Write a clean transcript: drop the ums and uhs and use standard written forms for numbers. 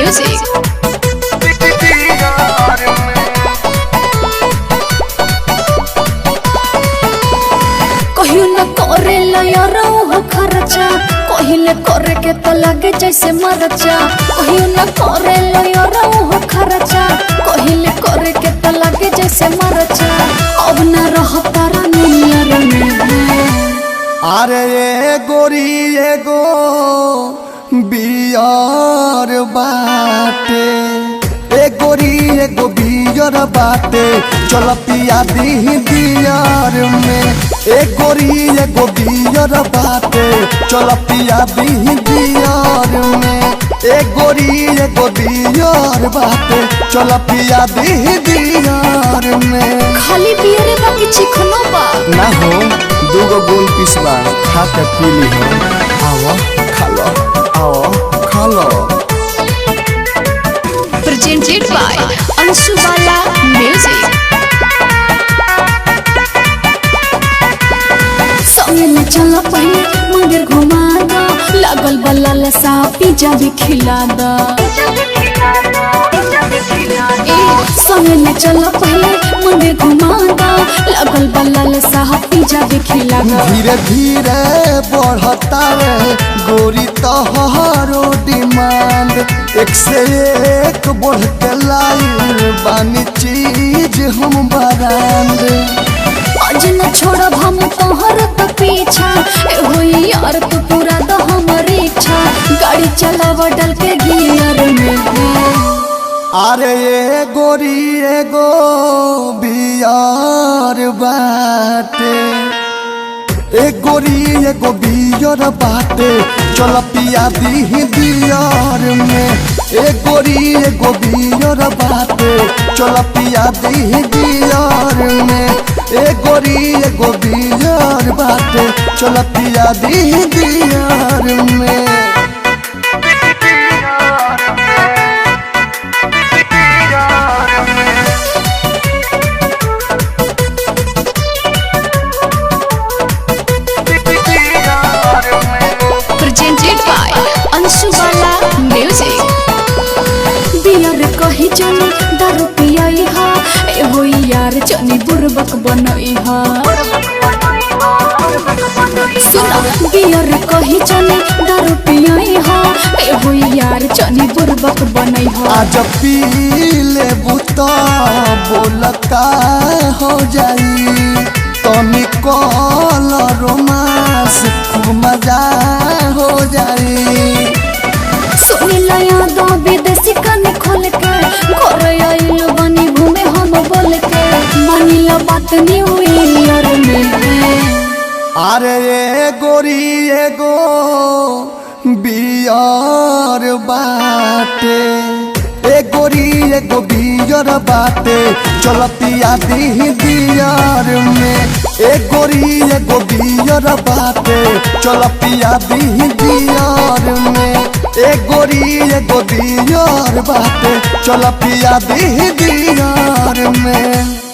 Music। कहियो न करे लयरो हो खर्चा, कहिले करे के तो लगे जैसे मरचा। कहियो न करे लयरो हो खर्चा, कहिले करे के तो लगे जैसे मरचा। अब न रहता नियर में। अरे ये गोरी एगो बियर बाटे, ए गोरी एगो बियर बाटे, चल पिया दी बियर में। ए गोरी एगो बियर बाटे, चल पिया दी बियर में। ए गोरी एगो बियर बाटे, चल पिया दी बियर में। खाली बियर बाकी चिकनो बा ना हो दूगो गोल पिसवा खा के पीली हो। आओ खा लो, आओ खा लो। Presented by Anshu Bala Music। संगे न चला पहले मंदिर घुमा दा, लागल बल्ला लसा पिज्जा भी खिला दा। संगे न चला पहले मंदिर घुमा दा, लागल बल्ला लसा पिज्जा भी खिला दा। धीरे धीरे बढ़ता रे गोरी तोहरो डिमांड, एक से एक बढ़ के लाई बानी चीज हम बरांड। आज न छोड़ब हम तोहर तो पीछा, ए होई यार तू पूरा दो हमर इच्छा। गाड़ी चलावा डल के गियर में। अरे ये गोरी एगो बियर बाटे, ए गोरी एगो बियर बाटे, चल पिया दी बियर में। ए गोरी एगो बियर बाटे, चल पिया दी बियर में। ए गोरी एगो बियर बाटे, चल पिया दी बियर में। Presented by Anshu Bala Music। Beer कही जानी दारू पियाई हा, ए होई यार जानी बुरबक बनई हा। सुना बियर कही जानी दारू पियाई हा, ए होई यार जानी बुरबक बनई हा। आज पी ले बुता बोल का हो जाई, तनी कॉल रोमांस खूब मजा हो जाई। सुनी लया दो विदेशी कने खोल के, घर आइल बनी घूमे हम बोल के। मानी ला बात न्यू ईयर में। अरे ये गोरी एगो बियर बाटे, ए गोरी एगो बियर बाटे, चल पिया दी बियर में। ए गोरी एगो बियर बाटे, चल पिया दी बियर में। ए गोरी एगो बियर बाटे, चल पिया दी बियर में।